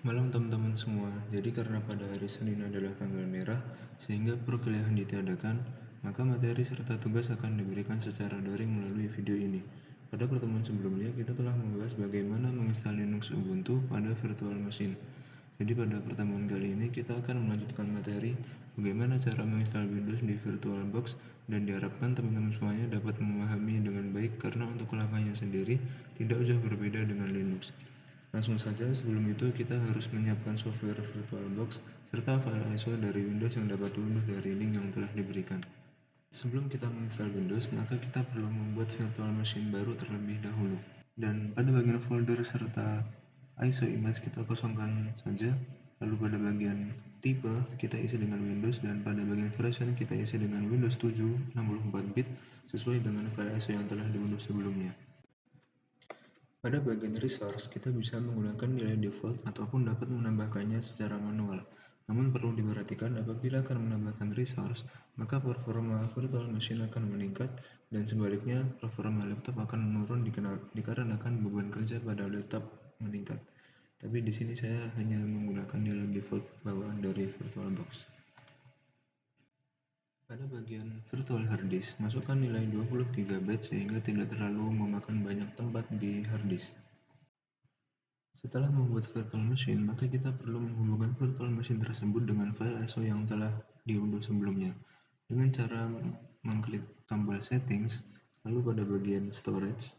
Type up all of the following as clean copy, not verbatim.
Malam teman-teman semua, jadi karena pada hari Senin adalah tanggal merah, sehingga perkuliahan ditiadakan, maka materi serta tugas akan diberikan secara daring melalui video ini. Pada pertemuan sebelumnya, kita telah membahas bagaimana menginstal Linux Ubuntu pada virtual machine. Jadi pada pertemuan kali ini, kita akan melanjutkan materi bagaimana cara menginstal Windows di VirtualBox, dan diharapkan teman-teman semuanya dapat memahami dengan baik karena untuk kelengkapannya sendiri tidak jauh berbeda dengan Linux. Langsung saja, sebelum itu kita harus menyiapkan software VirtualBox serta file ISO dari Windows yang dapat diunduh dari link yang telah diberikan. Sebelum kita menginstal Windows, maka kita perlu membuat virtual machine baru terlebih dahulu. Dan pada bagian folder serta ISO image kita kosongkan saja. Lalu pada bagian tipe kita isi dengan Windows, dan pada bagian version kita isi dengan Windows 7 64-bit sesuai dengan file ISO yang telah diunduh sebelumnya. Pada bagian resource, kita bisa menggunakan nilai default ataupun dapat menambahkannya secara manual. Namun perlu diperhatikan apabila akan menambahkan resource, maka performa virtual machine akan meningkat dan sebaliknya performa laptop akan menurun dikarenakan beban kerja pada laptop meningkat. Tapi di sini saya hanya menggunakan nilai default bawaan dari VirtualBox. Pada bagian virtual hard disk, masukkan nilai 20 GB sehingga tidak terlalu memakan banyak tempat di hard disk. Setelah membuat virtual machine, maka kita perlu menghubungkan virtual machine tersebut dengan file ISO yang telah diunduh sebelumnya. Dengan cara mengklik tombol settings, lalu pada bagian storage,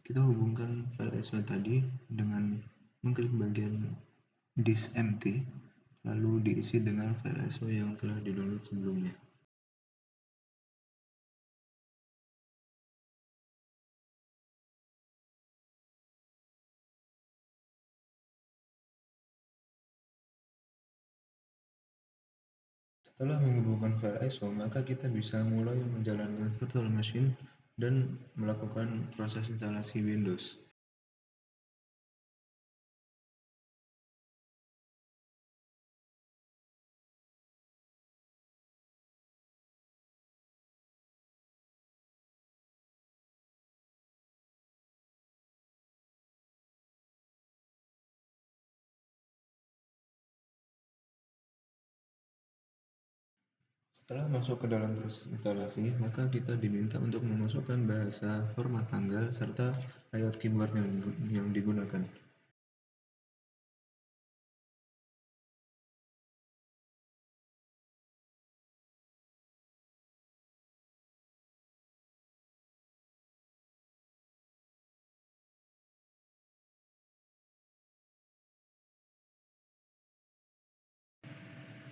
kita hubungkan file ISO tadi dengan mengklik bagian disk empty, lalu diisi dengan file ISO yang telah di-download sebelumnya. Setelah menghubungkan file ISO, maka kita bisa mulai menjalankan virtual machine dan melakukan proses instalasi Windows. Setelah masuk ke dalam proses instalasi, maka kita diminta untuk memasukkan bahasa, format tanggal, serta layout keyboard yang digunakan.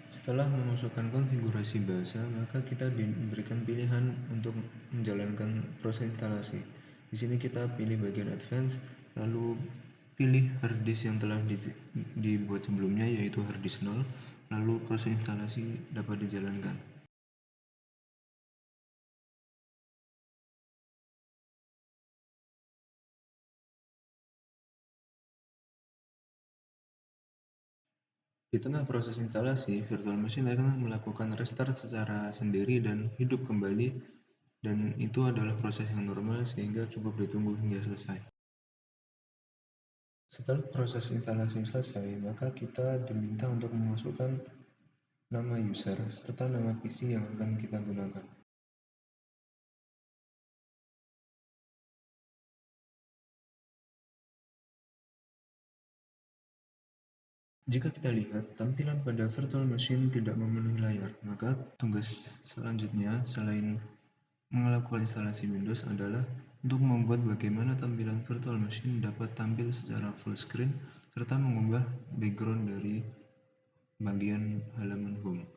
Setelah memasukkan konfigurasi bahasa, maka kita diberikan pilihan untuk menjalankan proses instalasi. Di sini kita pilih bagian Advance, lalu pilih hard disk yang telah dibuat sebelumnya, yaitu hard disk 0, lalu proses instalasi dapat dijalankan. Di tengah proses instalasi, virtual machine akan melakukan restart secara sendiri dan hidup kembali, dan itu adalah proses yang normal sehingga cukup ditunggu hingga selesai. Setelah proses instalasi selesai, maka kita diminta untuk memasukkan nama user serta nama PC yang akan kita gunakan. Jika kita lihat tampilan pada virtual machine tidak memenuhi layar, maka tugas selanjutnya selain melakukan instalasi Windows adalah untuk membuat bagaimana tampilan virtual machine dapat tampil secara full screen serta mengubah background dari bagian halaman home.